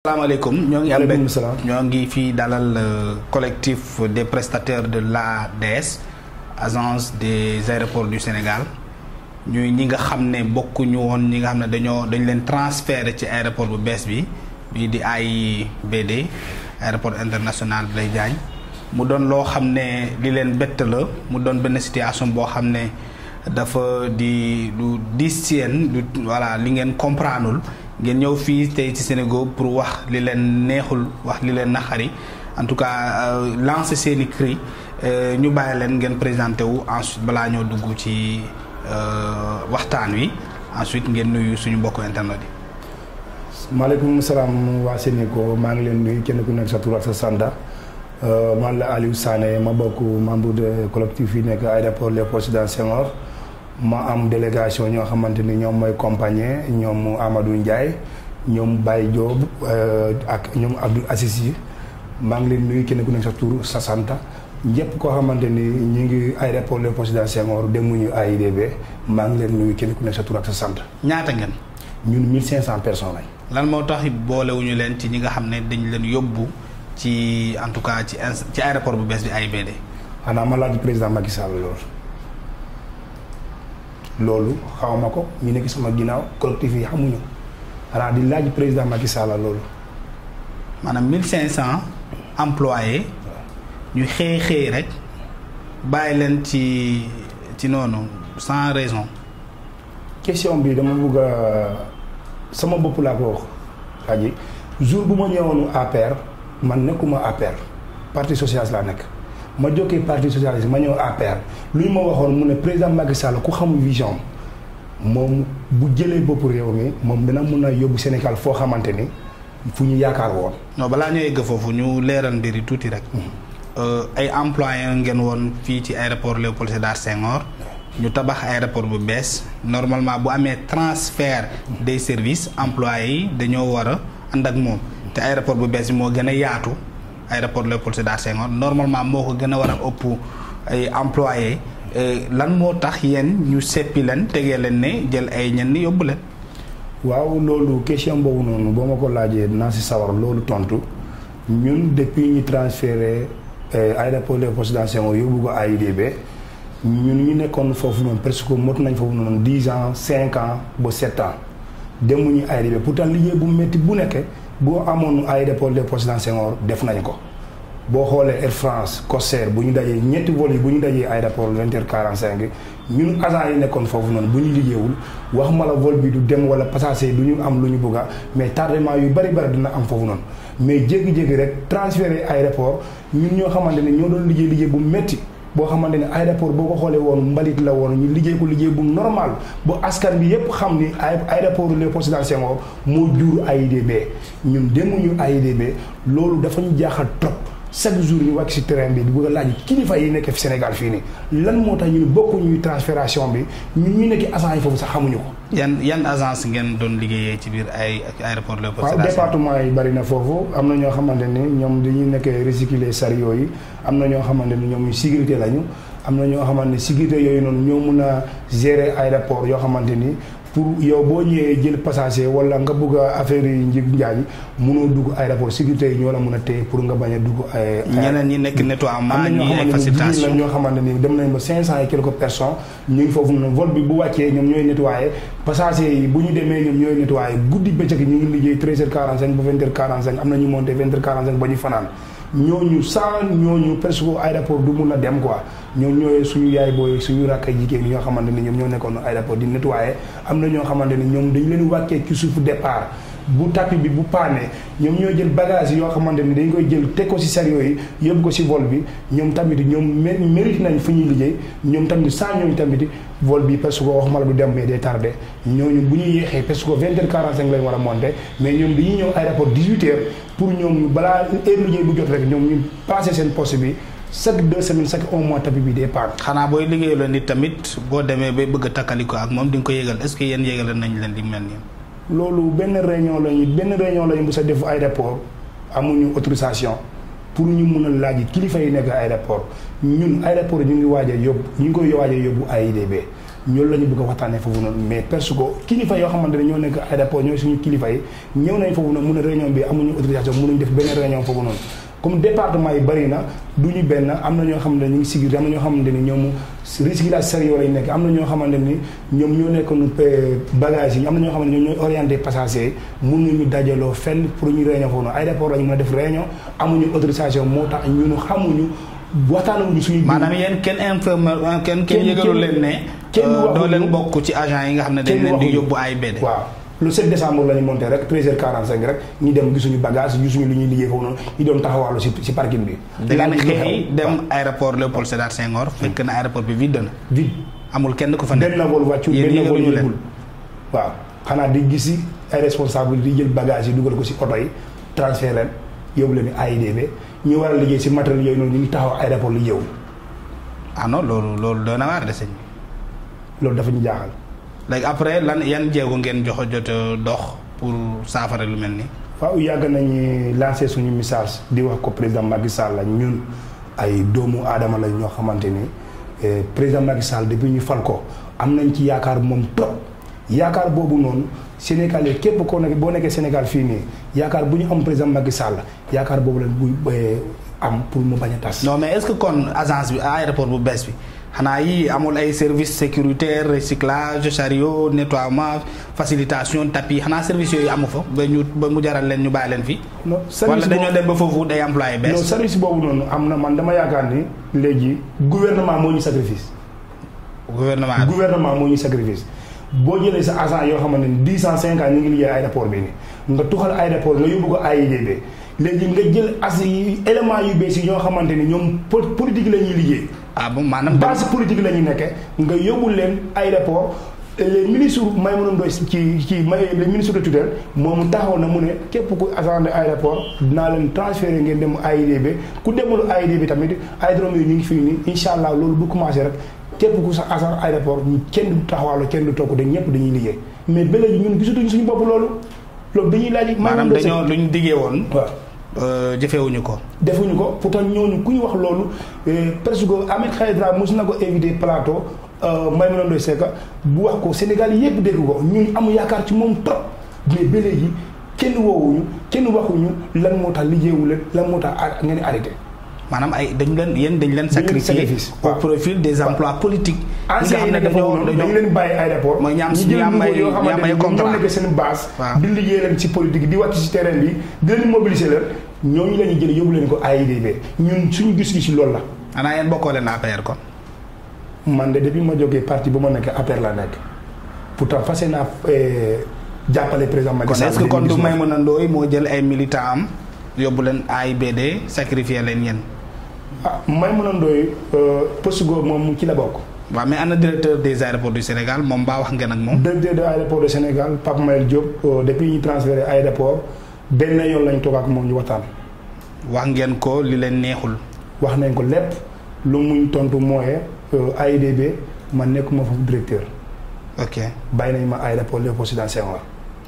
Asalaamaaleykum ñoo ngi fii dalal collectif des prestataires de l'ADS, agence des aéroports du Sénégal. ñuy ñi nga xam ne bokkuñu woon ñi nga xam ne dañ leen transféré ci aéroport bu bees bi bii di AIBD, aéroport international Blaise Diagne. mu doon loo xam ne li leen bett la, mu doon benn situation boo xam ne dafa di du diis ci yéen du voilà li ngeen comprendreul ngeen ñëw fii tey ci Sénégal pour wax li leen neexul, wax li leen naxari, en tout cas lancer seeni cri. ñu bàyyi leen ngeen présenté wu ensuite balaa ñoo dugg ci waxtaan wi, ensuite ngeen nuyu suñu mbokk internet yi. maaleykum salaam waa Sénégal, maa ngi leen nuyu kenn ku nekk sa tur ak sa sanda. man la Aliou Sané, ma bokk membre de collectif yi nekk aéroport Léopold Sédar Senghor. ma am délégation ñoo xamante ni ñoom mooy compagnie ñoom Amadou Ndiaye, ñoom Baye Diop ak ñoom Abdou Assis yi. maa ngi leen nuyu kenn ku nekk sa tur sa santa. ñëpp koo xamante ni ñu ngi aéroport Léopold Sédar Senghor demuñu AIBD, maa ngi leen nuyu kenn ku nekk sa tur ak sa sant. ñaata ngeen. ñun 1500 personnes lañ. lan moo tax boolewuñu leen ci ñi nga xam ne dañ leen yóbbu ci en tout cas ci aéroport bu bees bi AIBD. xanaa ma laaj président Macky Sall loolu xawma ko, ñu nekk sama ginnaaw collectif yi xamuñu, xanaa di laaj président Macky Sall loolu. maanaam 1500 employés. ñu xëy rek bàyyi leen ci noonu sans raison. question bi dama bëgg a sama bopp laa ko wax aji jour bu ma ñëwoon APR, man nekkuma APR, parti socialiste laa nekk. ma jógee parti socialiste ma ñëw APR, lu ñu ma waxoon mu ne président Macky Sall ku xamul vision moom bu jëlee bopp réew mi moom dana mun a yóbbu Sénégal foo xamante ni fu ñu yaakaar woon. non balaa ñoo yegg foofu ñu leeral mbir yi tuuti rek. ay employés ngeen woon fii ci aéroport Léopold Sédar Senghor, ñu tabax aéroport bu bees. normalement bu amee transfert des services, employés yi dañoo war a ànd ak moom. te aéroport bu bees bi moo gën a yaatu, aéroport Léopold Sédar Senghor normalement moo ko gën a war a ëpp ay employés. lan moo tax yéen ñu seppi leen tegee leen ne jël ay ñenn yóbbu leen. waaw loolu question boobu noonu boo ma ko laajee dinaa si sawar loolu tontu. ñun depuis ñu transféré aéroport Léopold Sédar Senghor yóbbu ko AIBD, ñun ñu nekkoon foofu noonu presque mot nañ foofu noonu 10 ans 5 ans ba 7 ans demuñu AIBD. pourtant liggéey bu métti bu nekkee boo amoon aéroport Léopold Sédar Senghor def nañ ko. boo xoolee Air France, Corsair bu ñu dajee ñetti vol yi bu ñu dajee aéroport 20h45 ñun agent yi nekkoon foofu noonu bu ñu liggéeyul wax ma la vol bi du dem wala passager du ñu am lu ñu bëgg mais tardement yu bari dina am foofu noonu. mais jékki-jékki rek transféré aéroport ñun ñoo xamante ne ñoo doon liggéey bu métti boo xamante ne aéroport boo ko xoolee woon mbalit la woon ñu liggéey ko liggéey bu normal bu askan bi yépp xam ni aéroport Léopold Sédar Senghor moo jur AIBD. ñun demuñu AIBD, loolu dafa ñu jaaxal trop. chaque jour ñu wàcc ci terrain bi di bëgg a laaj kilifa yi nekk fi Sénégal fii nii lan moo tax ñu bokku ñuy transfération bi ñun ñu nekk agence yi foofu sax xamuñu ko. yan agence ngeen doon liggéeyee ci biir ay aéroport Léopold Sédar Senghor? département yi bari na foofu, am na ñoo xamante ni ñoom dañuy nekk recycler chariot yi, am na ñoo xamante ni ñoom sécurité lañu, am na ñoo xamante ni sécurité yooyu noonu ñoo mun a gérer aéroport yoo xamante ni pour yow boo ñëwee jël passager wala nga bëgg a affaire yi njëg njaay mënoo dugg aéroport, sécurité yi ñoo la mën a téye pour nga bañ a dugg. ñeneen ñi nekk nettoiement ñi ay facilitation ñoo xamante ni dem nañ ba 500 et quelques personnes ñu ngi foofu noonu. vol bi bu wàccee ñoom ñooy nettoyé, passager yi bu ñu demee ñoom ñooy nettoyé. guddi bëccëg ñu ngi liggéey 13h45 ba 20h45, am na ñu monté 20h45 ba ñu fanaan. ñooñu sans ñooñu presque aéroport du mun a dem quoi. ñoom ñooy suñu yaay booy suñu rakk jigéen ñoo xamante ni ñoom ñoo nekkoon aéroport di nettoyer. am na ñoo xamante ni ñoom dañu leen wàccee ci suufu départ bu tapis bi bu paane ñoom ñoo jël bagage yoo xamante ni dañ koy jël teg ko ci chariot yi yóbbu ko ci vol bi. ñoom tamit ñoom mérite nañ fu ñuy liggéey. ñoom tamit sans ñooñu tamit vol bi presque waxuma la du dem mais day tardé. ñooñu bu ñuy yéexee presque 20h45 lañ war a monter mais ñoom dañuy ñëw aéroport 18h pour ñoom balaa heure liggéey bu jot rek ñoom ñu passé seen poste bi. chaque 2 semaines chaque 1 mois tapis bi day paan. xanaa booy liggéeyal la nit tamit boo demee bay bëgg a takkaliko ak moom di nga ko yëgal, est-ce que yéen yëgal nañ leen di mel nii. loolu benn réunion lañu bu sa def aéroport amuñu autorisation pour ñu mun a laaj kilifa yi nekk aéroport ñun aéroport ñu ngi waaj a yóbbu ñu ngi koy waaj a yóbbu AIBD ñoolu la ñu bëgg a waxtaanee foofu noonu mais parce que kilifa yoo xamante ne ñoo nekk aéroport ñooy suñu kilifa yi ñëw nañ foofu noonu mun a réunion bi amuñu autorisation mënuñ def benn réunion foofu noonu comme département yi bëri na du ñu benn am na ñoo xamante ne ñu ngi sécurité am na ñoo xamante ni ñoom recyclage sérieux lañ nekk am na ñoo xamante ni ñoom ñoo nekkoon bagage yi am na ñoo xamante ne ñoom ñooy orienté passager mun nañu dajaloo fenn pour ñu réunion foofu noonu aéroport la ñu mën a def réunion amuñu autorisation moo tax ñun xamuñu waxtaanuñu suñu. maanaam yéen kenn informé kenn yëgalu leen ne. doo leen bokk ci agent yi nga xam ne dañ leen di yóbbu AIBD. waaw le 7 décembre la ñu monté rek 13h45 rek ñu dem gisuñu bagage gisuñu lu ñuy liggéey foofu noonu ñu doon taxawaalu si parking bi. da ngeen xëy dem aéroport Léopold Sédar Senghor fekk na aéroport bi vide na. vide amul kenn ku fa nekk. benn vol wàccu benn vol yëgul waaw xanaa di gis si ay responsable di jël bagage yi dugal ko si oto yi transfert leen yóbbu leen AIBD ñu war a liggéey si matériel yooyu noonu ñu ngi taxaw aéroport li yëw. ah non loolu doy na waar de sëñ bi. loolu dafa ñu jaaxal. léegi après lan yan jéego ngeen jot dox pour saafara lu mel nii. waaw yàgg nañu lancer suñu message di wax ko président Macky Sall la ñun ay doomu aadama lañ ñoo xamante ni président Macky Sall depuis ñu fal ko am nañ ci yaakaar moom trop yaakaar boobu noonu Sénégal yi képp koo nekk boo nekkee Sénégal fii nii yaakaar bu ñu am président Macky Sall yaakaar boobu lañ buy am pour mu bañ a tas. non mais est-ce que kon agence bi aéroport bu bees bi. xanaa yi amul ay services sécuritaires recyclage chariot nettoiement facilitation tapis xanaa services yooyu amu fa ba mu jaral leen ñu bàyyi leen fi. non service wala dañoo dem ba foofu day employé bees. non service boobu noonu am na man dama yaakaar ni léegi gouvernement moo ñu sacrifice. gouvernement moo ñu sacrifice. boo jëlee sa agent yoo xamante ni 10 ans 5 ans ñu ngi liggéey aéroport bi nii nga tuxal aéroport nga yóbbu ko AIBD léegi nga jël éléments yu bees yi ñoo xamante ni ñoom politique la ñuy liggéey. ah bon maanaam base politique la ñuy nekkee nga yóbbu leen aéroport les ministres Maïmouna Ndoye les ministres de tutelle moom taxaw na mu ne képp ku agent de aéroport dinaa leen transféré ngeen dem AIBD ku demul AIBD tamit aérodrome yi ñu ngi fii nii incha allah loolu bu commencé rek képp ku sa agent aéroport kenn du taxawaalu kenn du toog de ñëpp dañuy liggéey mais ba léegi ñun gisatuñu suñu bopp loolu dañuy laaj. maanaam dañoo luñ diggee woon. waaw jëfewuñu ko. defuñu ko pourtant ñooñu ku ñu wax loolu presque Ahmed Khayra mos na ko invité plateau Maïmouna Ndoye Seck bu wax ko Sénégal yépp dégg ko ñun amu yaakaar ci moom trop mais ba léegi kenn woowuñu kenn waxuñu lan moo tax liggéeyu leen lan moo tax ngeen arrêté. maanaam ay dañu leen sacrifié au profil des emplois politiques. nga xam ne dañu leen bàyyi aéroport. mooy ñaam ay contrat ñoo nekk seen base. di liggéey leen ci politique di wàcc ci terrain bi di leen mobiliser leen ñooñu la ñuy jël yóbbu leen ko AIBD ñun suñu gis-gis ci loolu la. xanaa yéen bokkoo leen APR kon. man de depuis ma jógee parti ba ma nekk APR la nekk pourtant fas naa jàppale président Macky Sall. kon est-ce que kon du Maïmouna Ndoye moo jël ay militants am yóbbu leen AIBD sacrifier leen yéen. ah Maïmouna Ndoye poste googu moom ci la bokk. waaw mais ana directeur des aéroports du Sénégal moom baa wax ngeen ak moom. directeur des aéroports du Sénégal Pape Mayel Diop depuis ñu transféré aéroport benn yoon lañ toog ak moom ñu waxtaan. wax ngeen ko li leen neexul. wax nañ ko lépp lu muñ tontu mooy AIBD man nekkuma foofu directeur. ok bàyyi nañ ma aéroport Léopold Sédar Senghor.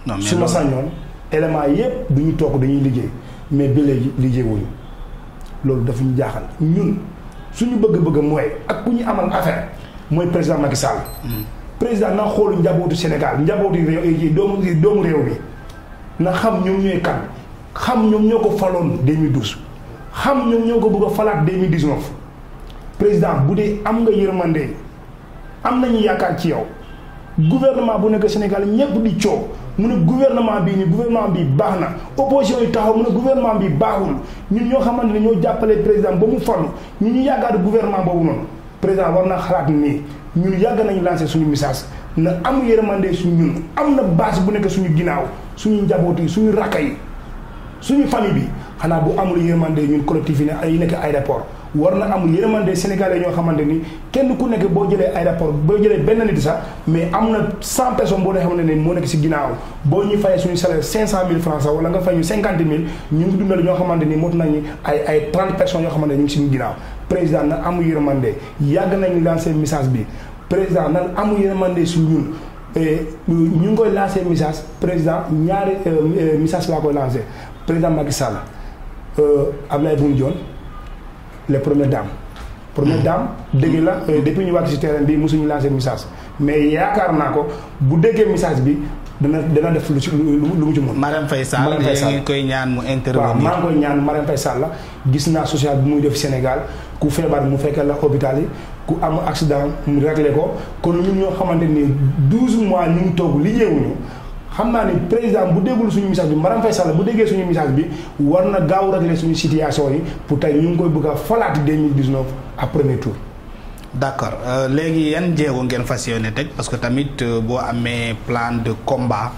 non mais su ma sañoon élément yépp du ñu toog dañuy liggéey mais ba léegi liggéeyuñu. loolu dafa ñu jaaxal ñun suñu bëgg-bëgg mooy ak ku ñu amal affaire mooy président Macky Sall. président na xoolu njabootu Sénégal njabootu réew doomu réew bi na xam ñoom ñooy kan xam ñoom ñoo ko faloon 2012 xam ñoom ñoo ko bëgg a falaat 2019 président bu dee am nga yërmande am nañu yaakaar ci yow gouvernement bu nekk Sénégal ñëpp di coow. mu ne gouvernement bii nii gouvernement bi baax na opposition yi taxaw mu ne gouvernement bi baaxul ñun ñoo xamante ne ñoo jàppale président ba mu falu ñun ñu yàggaatu gouvernement boobu noonu président war na xalaat nii ñun yàgg nañu lancé suñu message na am yërmande suñu ñun am na base bu nekk suñu ginnaaw suñu njaboot yi suñu rakka yi suñu famille bi xanaa bu amul yërmande ñun collectif yi ne ay nekk aéroport war na amul yërmande sénégalais ñoo xamante ni kenn ku nekk boo jëlee aéroport boo jëlee benn nit sax mais am na 100 personnes boo xamante ne moo nekk si ginnaaw boo ñuy fayee suñu salaire 500 000 francs sax wala nga fay ñu 50 000 ñu ngi dundal ñoo xamante ni mot nañu ay 30 personnes yoo xamante ne ñu ngi suñu ginnaaw président na amul yërmande yàgg nañu lancé message bi président nan amul yërmande su ñun ñu ngi koy lancé message président ñaari message laa koy lancé président Macky Sall Abdoulaye Boun Dionne les premières dames. première dame dégg la depuis ñu wàcc ci terrain bi mosuñu lancer message mais yaakaar naa ko bu déggee message bi dana def lu mu ci mën. Marème Faye Sall ngi koy ñaan mu intervenir. waaw maa ngi koy ñaan Marème Faye Sall la gis naa social bi muy def Sénégal ku feebar mu fekkee la hôpital yi ku am accident mu réglé ko kon ñun ñoo xamante ni 12 mois ñu ngi toog liggéeyuñu xam naa ni président bu déggul suñu message bi Marème Faye Sall bu déggee suñu message bi war na gaaw régler suñu situation yi pour tey ñu ngi koy bëgg a falaati 2019 à premier tour. d'accord léegi yan jéego ngeen fas yéene teg parce que tamit boo amee plan de combat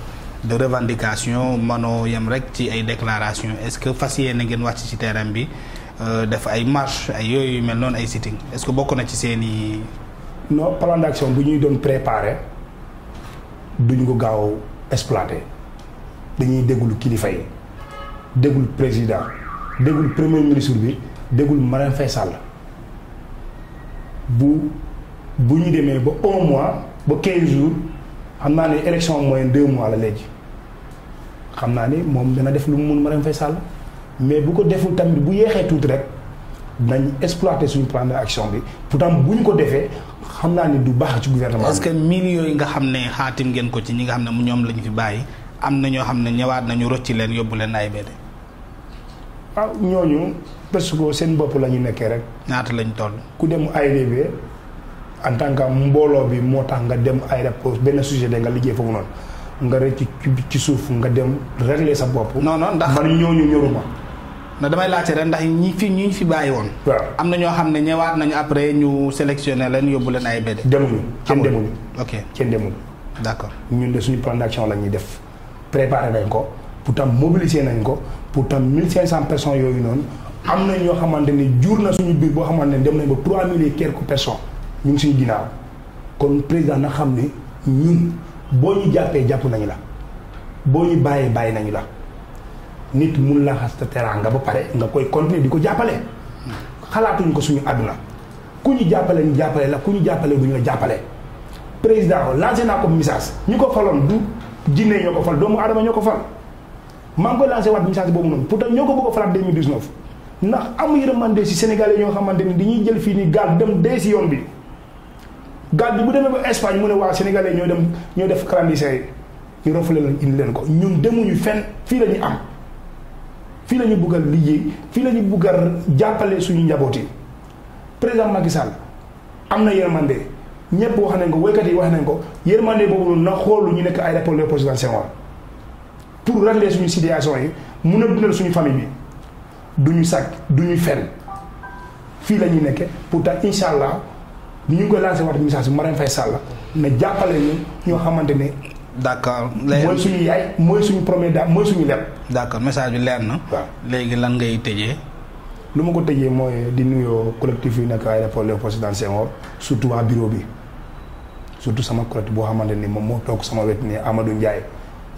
de revendication mënoo yem rek ci ay déclaration est-ce que fas yéene ngeen wàcc ci terrain bi def ay marche ay yooyu mel noonu ay sitting est-ce que bokk na ci seeni non plan d'action bu ñuy doon préparer duñu ko gaaw exploiter dañuy déglu kilifa yi déglu président déglu premier ministre bi déglu Marème Faye Sall bu ñu demee ba 1 mois ba 15 jours xam naa ne élection moyenne 2 mois la léegi xam naa ni moom dana def lu mu mun Marème Faye Sall mais bu ko deful tamit bu yeexee tuuti rek nañ exploiter suñu plan d'action bi pourtant bu ñu ko defee xam naa ni du baax ci gouvernement bi. est-ce que millions yi nga xam ne xaatim ngeen ko ci ñi nga xam ne ñoom lañu fi bàyyi am na ñoo xam ne ñëwaat nañu rocci leen yóbbu leen AIBD. waaw ñooñu parce que seen bopp la ñu nekkee rek. ñaata lañ toll. ku dem AIBD en tant que mbooloo bi moo tax nga dem aéroport benn société nga liggéey foofu noonu nga rek ci suuf nga dem régler sa bopp. non ndax man ñooñu ñoruma. na damay laajte rek ndax ñi fi bàyyi woon. waaw am na ñoo xam ne ñëwaat nañu après ñu sélectionné leen yóbbu leen AIBD. demuñu kenn demuñu. ok kenn demuñu. d'accord ñun de suñu plan d'action la ñuy def préparer nañ ko pourtant mobiliser nañ ko pourtant 1500 personnes yooyu noonu am na ñoo xamante ni jur na suñu biir boo xamante ne dem nañ ba 3000 et quelques personnes ñu ngi suñu ginnaaw kon président na xam ne ñun boo ñu jàppee jàpp nañu la boo ñu bàyyee bàyyi nañu la. nit mun la xas ta teraanga ba pare nga koy continuer di ko jàppale xalaatuñ ko suñu àdduna ku ñu jàppale ñu jàppale la ku ñu jàppale du ñu la jàppale président lancé naa ko message ñu ko faloon du jinne ñoo ko fal doomu aadama ñoo ko fal maa ngi koy lancé waat message boobu noonu pourtant ñoo ko bëgg a falaat 2019 ndax amu yërmande si Sénégalais ñoo xamante ni dañuy jël fii ni gaal dem dee si yoon bi gaal bi bu demee ba Espagne mu ne waa Sénégalais ñoo def clandestin yi ñu rafetlu leen indi leen ko ñun demuñu fenn fii la ñu am. fii la ñu bëgg a liggéey fii la ñu bëgg a jàppale suñu njaboot yi président Macky Sall am na yërmande ñëpp wax nañ ko woykat yi wax nañ ko yërmande boobu noonu na xoolu ñu nekk aéroport Léopold Sédar Senghor pour régler suñu situation yi mun a dundal suñu famille bi duñu sàcc duñu fen fii la ñuy nekke pourtant incha allah ñu ngi koy lancé waat message bi Marème Faye Sall na jàppale ñu ñoo xamante ne. d'accord mooy suñu yaay mooy suñu premier dame mooy suñu lépp. d'accord message bi leer na. waaw léegi lan ngay tëjee. lu ma ko tëjee mooy di nuyoo collectif yi nekk aéroport Léopold Sédar Senghor surtout waa bureau bi surtout sama collectif boo xamante ni moom moo toog sama wet ni Amadou Ndiaye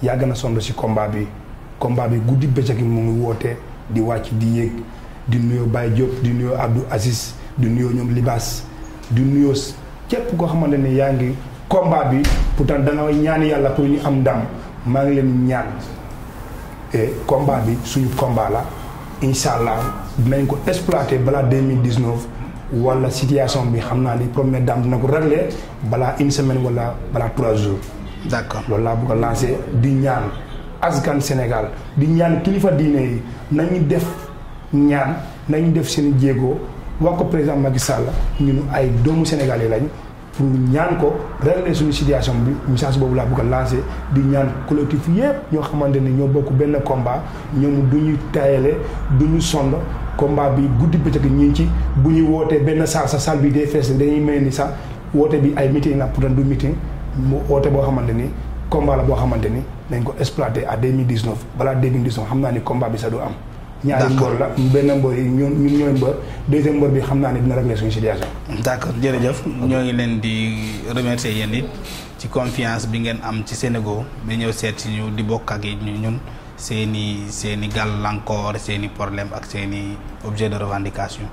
yàgg na sonn si combat bi guddi bëccëg mu ngi woote di wàcc di yéeg di nuyoo Baye Diop di nuyoo Abdou Aziz di nuyoo ñoom Libas di nuyoo képp koo xamante ni yaa ngi. combat bi pourtant da nga ñaan yàlla pour ñu am ndam maa ngi leen ñaan et combat bi suñu combat la incha allah dinañ ko exploiter balaa 2019 wala situation bi xam naa ni première dame dina ko régler balaa 1 semaine wala balaa 3 jours. d'accord loolu laa bëgg a lancer di ñaan askan Sénégal di ñaan kilifa diine yi nañu def ñaan nañu def seen jéego wax ko président Macky Sall ñun ay doomu Sénégal yi lañ. pour ñaan ko régler suñu situation bi message boobu laa bëgg a lancer di ñaan collectif yépp ñoo xamante ni ñoo bokk benn combat ñoom du ñu tayale du ñu sonn combat bi guddi bëccëg ñi ci bu ñuy wootee benn salle bi day fees dañuy mel ni sax woote bi ay meeting la pourtant du meeting mu woote boo xamante ni combat la boo xamante ni nañ ko exploiter à 2019 balaa 2019 xam naa ni combat bi sax du am. ñaari mbor la benn mbor yi ñun ñooy mbor deuxième mbor bi xam naa ne dina régler suñu situation. d'accord jërëjëf ñoo ngi leen di remercier yéen it ci confiance bi ngeen am ci Sénégal bi ñëw seet si ñu di bokk ak ñun seeni gàllankoor seeni problème ak seeni objet de revendication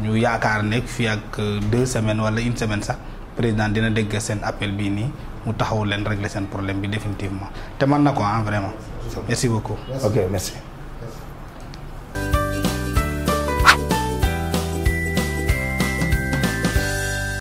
ñu yaakaar ne fii ak 2 semaines wala 1 semaine sax président dina dégg seen appel bii nii mu taxaw leen régler seen problème bi définitivement te mën na ko vraiment. merci beaucoup. ok merci.